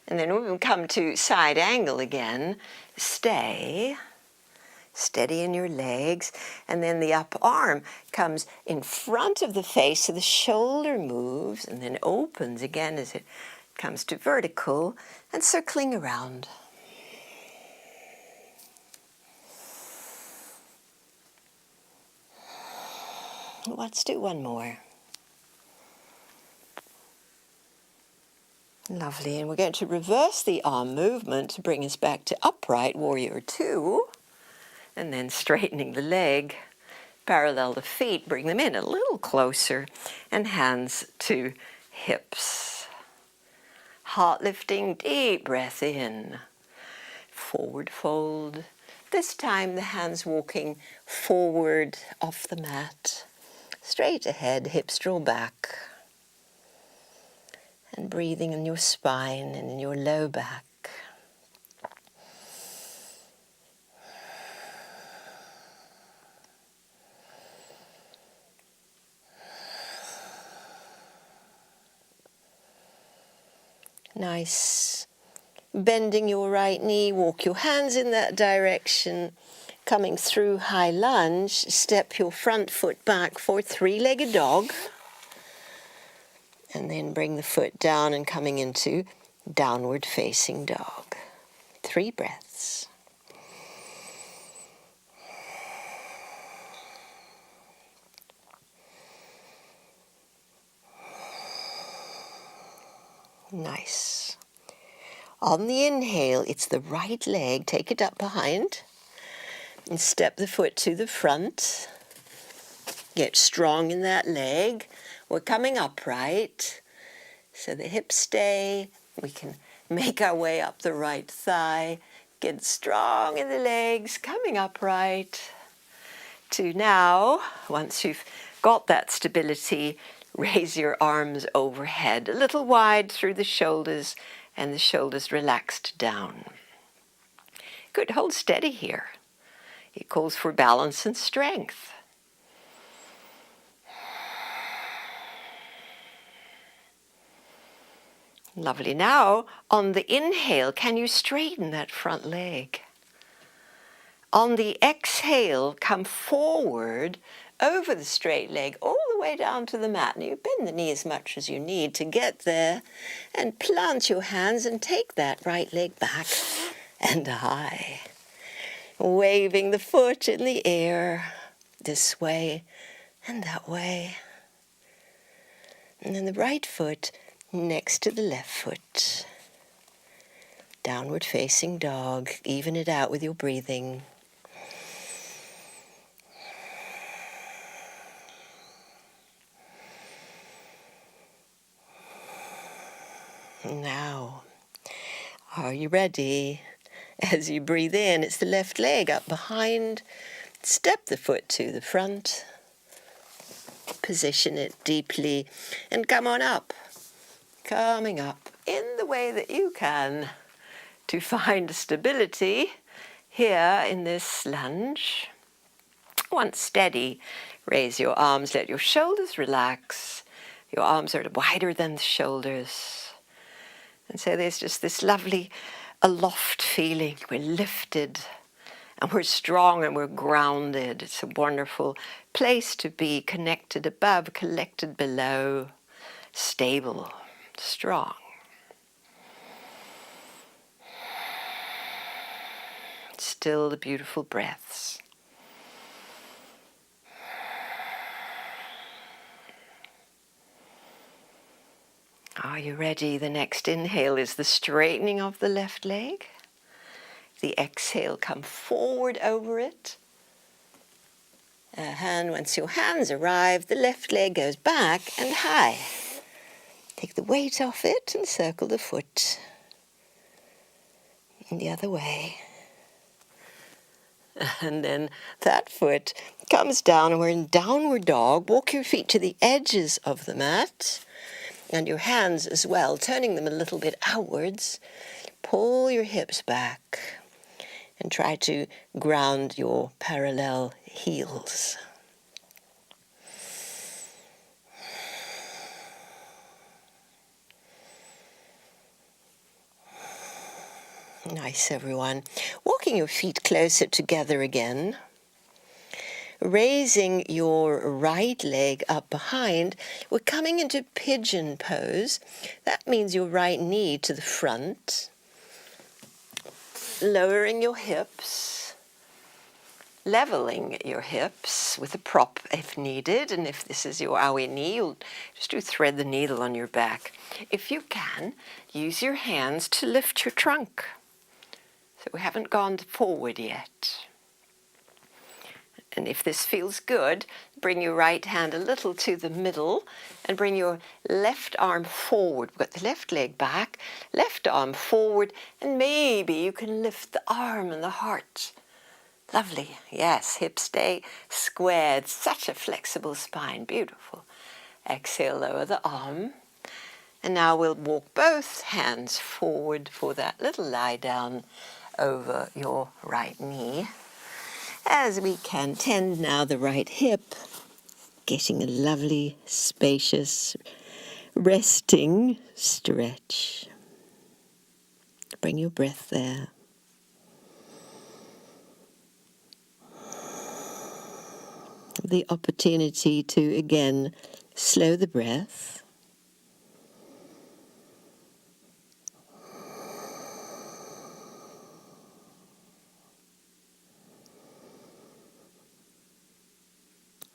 And then when we come to side angle again, stay, steady in your legs, and then the up arm comes in front of the face, so the shoulder moves and then opens again as it comes to vertical and circling around. Let's do one more. Lovely, and we're going to reverse the arm movement to bring us back to upright warrior two, and then straightening the leg, parallel the feet, bring them in a little closer, and hands to hips. Heart lifting, deep breath in, forward fold. This time the hands walking forward off the mat, straight ahead, hips draw back. And breathing in your spine and in your low back. Nice. Bending your right knee, walk your hands in that direction. Coming through high lunge, step your front foot back for three-legged dog. And then bring the foot down and coming into downward facing dog. 3 breaths. Nice. On the inhale, it's the right leg. Take it up behind and step the foot to the front. Get strong in that leg. We're coming upright, so the hips stay. We can make our way up the right thigh. Get strong in the legs, coming upright. To now, once you've got that stability, raise your arms overhead, a little wide through the shoulders, and the shoulders relaxed down. Good, hold steady here. It calls for balance and strength. Lovely. Now, on the inhale, can you straighten that front leg? On the exhale, come forward over the straight leg, all the way down to the mat. Now you bend the knee as much as you need to get there, and plant your hands and take that right leg back and high. Waving the foot in the air, this way and that way. And then the right foot next to the left foot. Downward facing dog. Even it out with your breathing. Now, are you ready? As you breathe in, it's the left leg up behind. Step the foot to the front. Position it deeply and come on up. Coming up in the way that you can to find stability here in this lunge. Once steady, raise your arms, let your shoulders relax. Your arms are wider than the shoulders. And so there's just this lovely aloft feeling. We're lifted and we're strong and we're grounded. It's a wonderful place to be, connected above, collected below, stable, strong. Still the beautiful breaths. Are you ready? The next inhale is the straightening of the left leg. The exhale, come forward over it. Once your hands arrive, the left leg goes back and high. Take the weight off it and circle the foot. And the other way. And then that foot comes down and we're in downward dog. Walk your feet to the edges of the mat. And your hands as well, turning them a little bit outwards. Pull your hips back and try to ground your parallel heels. Nice, everyone. Walking your feet closer together again. Raising your right leg up behind, we're coming into pigeon pose. That means your right knee to the front. Lowering your hips. Leveling your hips with a prop if needed. And if this is your owie knee, you'll just thread the needle on your back. If you can, use your hands to lift your trunk. So we haven't gone forward yet. And if this feels good, bring your right hand a little to the middle and bring your left arm forward. We've got the left leg back, left arm forward, and maybe you can lift the arm and the heart. Lovely. Yes, hips stay squared. Such a flexible spine. Beautiful. Exhale, lower the arm. And now we'll walk both hands forward for that little lie down over your right knee. As we can tend now the right hip, getting a lovely, spacious, resting stretch. Bring your breath there. The opportunity to again slow the breath.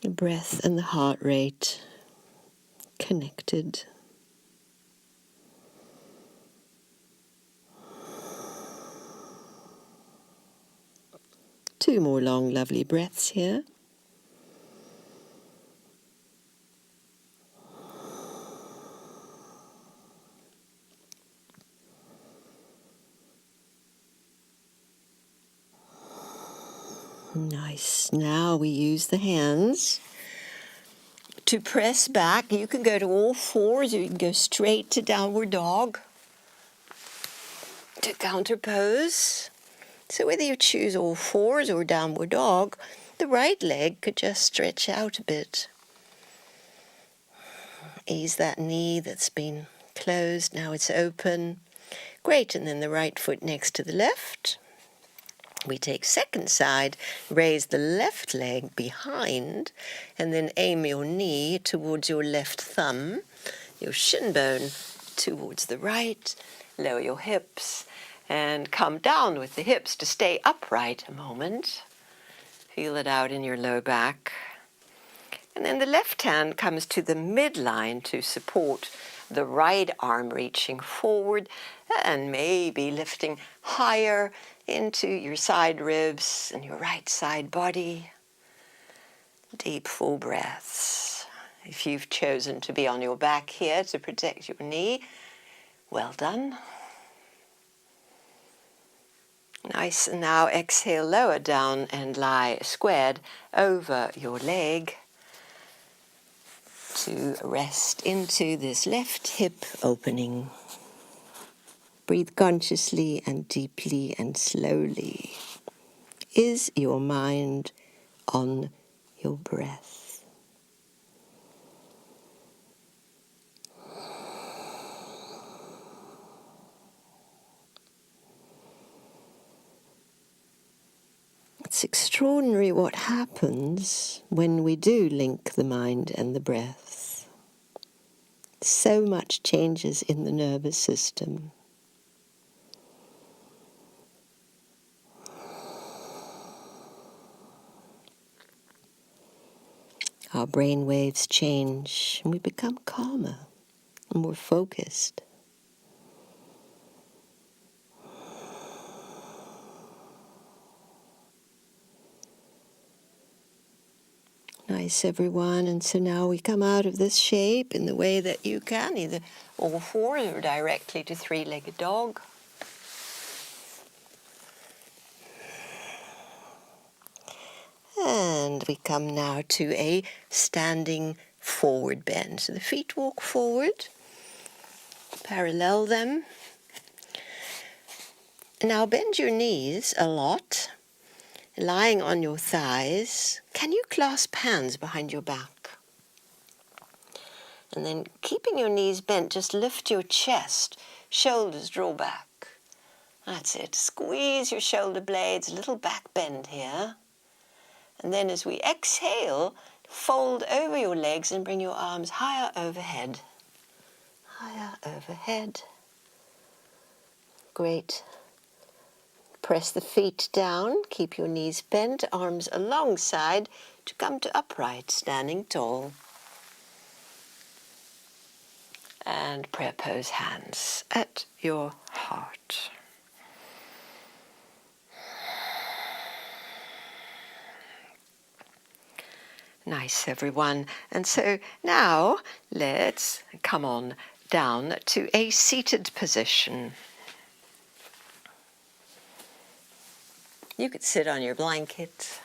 The breath and the heart rate connected. Two more long, lovely breaths here. Nice. Now we use the hands to press back. You can go to all fours, or you can go straight to downward dog, to counter pose. So whether you choose all fours or downward dog, the right leg could just stretch out a bit. Ease that knee that's been closed, now it's open. Great, and then the right foot next to the left. We take second side, raise the left leg behind, and then aim your knee towards your left thumb, your shin bone towards the right, lower your hips, and come down with the hips to stay upright a moment. Feel it out in your low back. And then the left hand comes to the midline to support the right arm reaching forward and maybe lifting higher into your side ribs and your right side body. Deep, full breaths. If you've chosen to be on your back here to protect your knee, well done. Nice, and now exhale, lower down and lie squared over your leg to rest into this left hip opening. Breathe consciously and deeply and slowly. Is your mind on your breath? It's extraordinary what happens when we do link the mind and the breath. So much changes in the nervous system. Our brain waves change and we become calmer and more focused. Nice, everyone. And so now we come out of this shape in the way that you can, either all fours or directly to three-legged dog. And we come now to a standing forward bend. So the feet walk forward, parallel them. Now bend your knees a lot, lying on your thighs. Can you clasp hands behind your back? And then keeping your knees bent, just lift your chest, shoulders draw back. That's it. Squeeze your shoulder blades, a little back bend here. And then as we exhale, fold over your legs and bring your arms higher overhead. Higher overhead. Great. Press the feet down, keep your knees bent, arms alongside to come to upright, standing tall. And prayer pose, hands at your heart. Nice, everyone. And so now let's come on down to a seated position. You could sit on your blanket.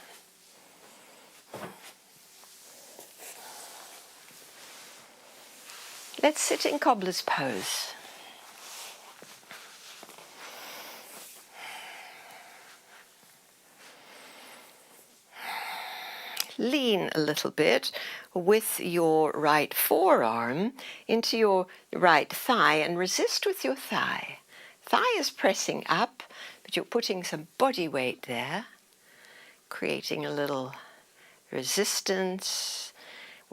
Let's sit in cobbler's pose. Lean a little bit with your right forearm into your right thigh and resist with your thigh. thigh is pressing up, but you're putting some body weight there, creating a little resistance.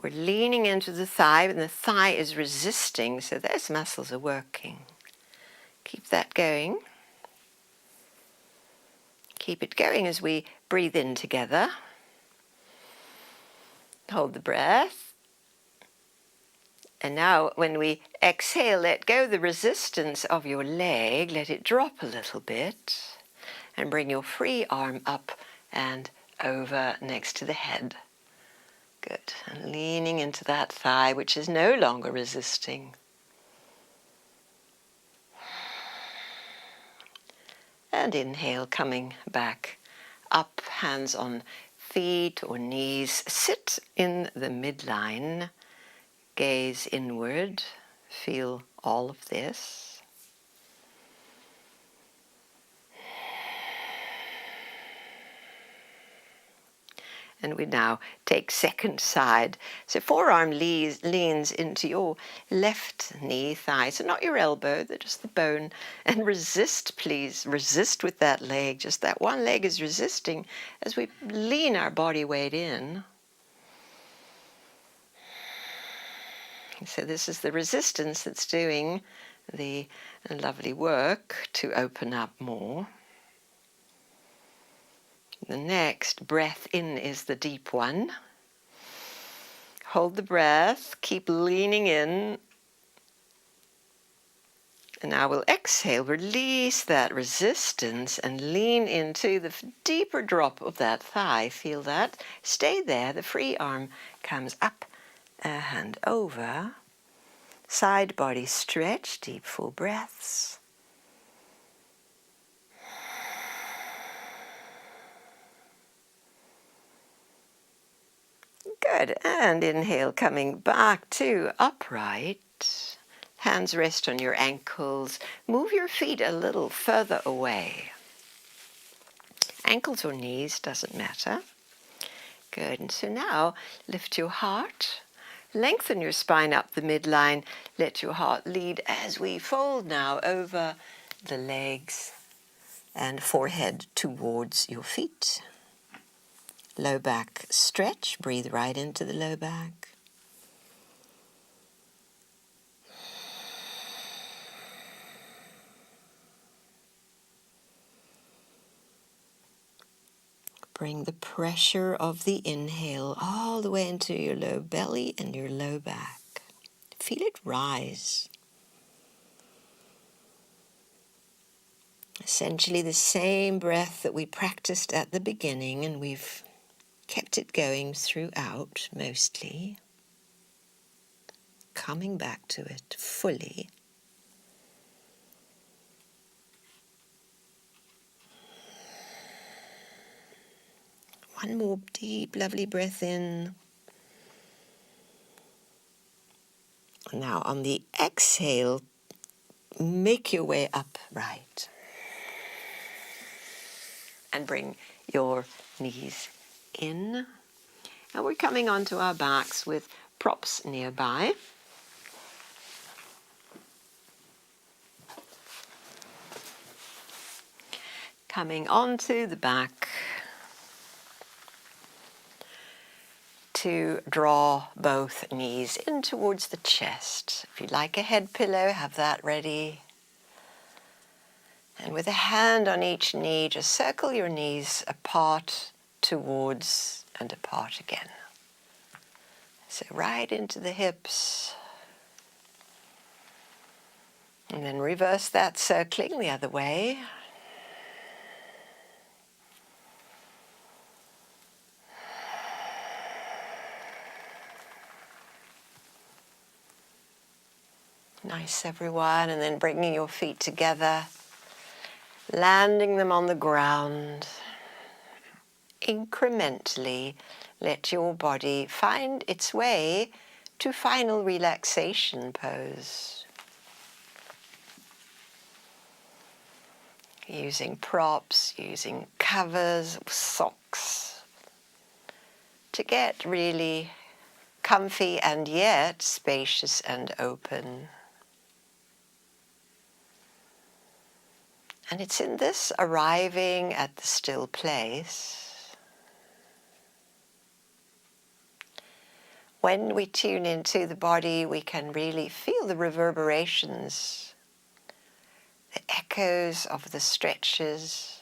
We're leaning into the thigh, and the thigh is resisting, so those muscles are working. Keep that going. Keep it going as we breathe in together. Hold the breath. And now when we exhale, let go the resistance of your leg, let it drop a little bit, and bring your free arm up and over next to the head. Good. And leaning into that thigh, which is no longer resisting. And inhale, coming back up, hands on feet or knees. Sit in the midline, gaze inward, feel all of this. And we now take second side. So forearm leans into your left knee, thigh. So not your elbow, just the bone. And resist, please. Resist with that leg. Just that one leg is resisting as we lean our body weight in. So this is the resistance that's doing the lovely work to open up more. The next breath in is the deep one. Hold the breath, keep leaning in. And now we'll exhale, release that resistance and lean into the deeper drop of that thigh. Feel that? Stay there. The free arm comes up and over. Side body stretch, deep full breaths. Good. And inhale, coming back to upright. Hands rest on your ankles. Move your feet a little further away. Ankles or knees, doesn't matter. Good. And so now lift your heart. Lengthen your spine up the midline. Let your heart lead as we fold now over the legs and forehead towards your feet. Low back stretch. Breathe right into the low back. Bring the pressure of the inhale all the way into your low belly and your low back. Feel it rise. Essentially the same breath that we practiced at the beginning, and we've kept it going throughout mostly. Coming back to it fully. One more deep, lovely breath in. Now on the exhale, make your way upright. And bring your knees in. And we're coming onto our backs with props nearby. Coming onto the back to draw both knees in towards the chest. If you'd like a head pillow, have that ready. And with a hand on each knee, just circle your knees apart towards and apart again. So right into the hips. And then reverse that circling the other way. Nice, everyone. And then bringing your feet together, landing them on the ground. Incrementally, let your body find its way to final relaxation pose. Using props, using covers, socks, to get really comfy and yet spacious and open. And it's in this arriving at the still place, when we tune into the body, we can really feel the reverberations, the echoes of the stretches,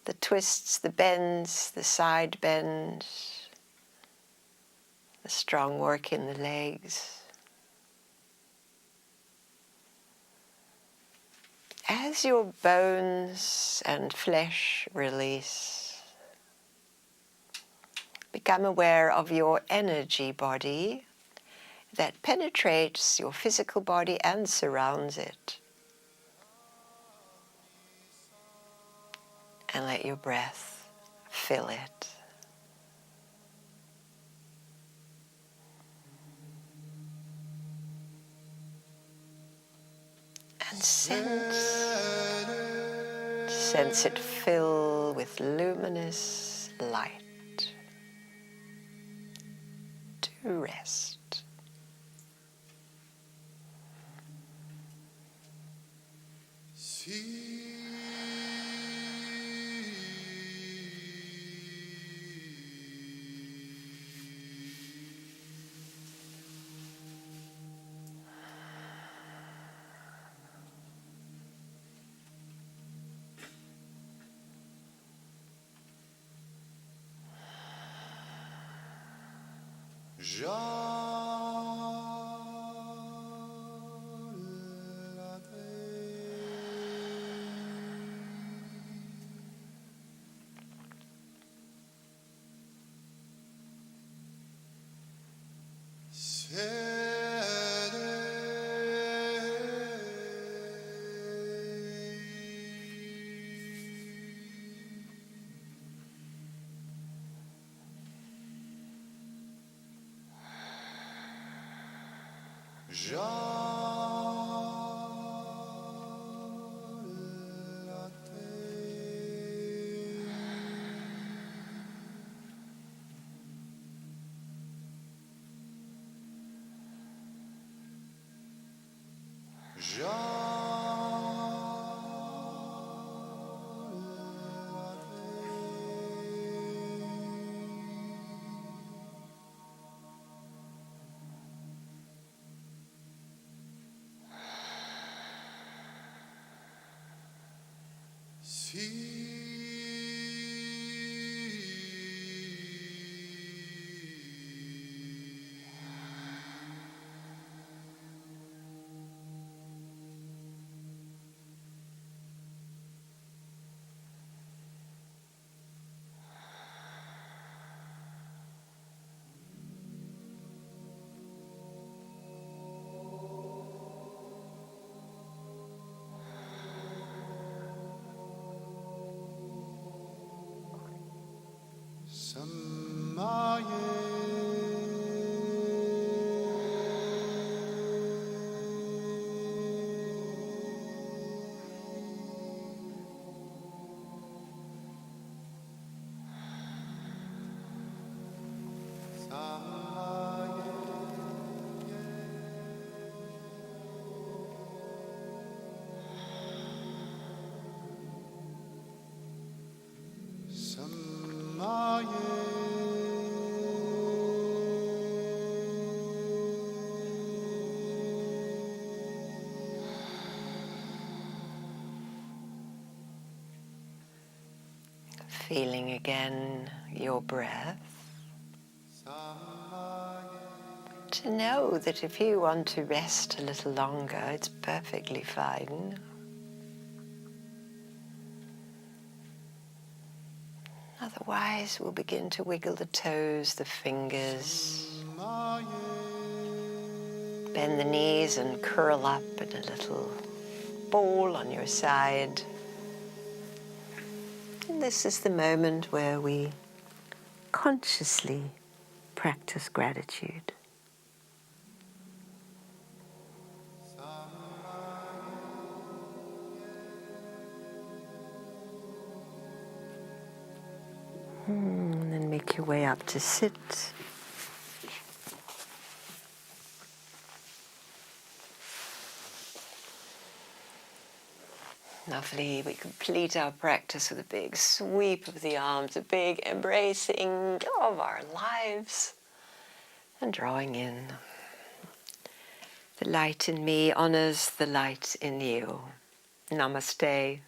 the twists, the bends, the side bends, the strong work in the legs. As your bones and flesh release, become aware of your energy body that penetrates your physical body and surrounds it. And let your breath fill it. And sense it fill with luminous light to rest. Feeling again your breath. To know that if you want to rest a little longer, it's perfectly fine. Otherwise, we'll begin to wiggle the toes, the fingers, bend the knees and curl up in a little ball on your side. And this is the moment where we consciously practice gratitude. And then make your way up to sit. Lovely. We complete our practice with a big sweep of the arms, a big embracing of our lives, and drawing in. The light in me honors the light in you. Namaste.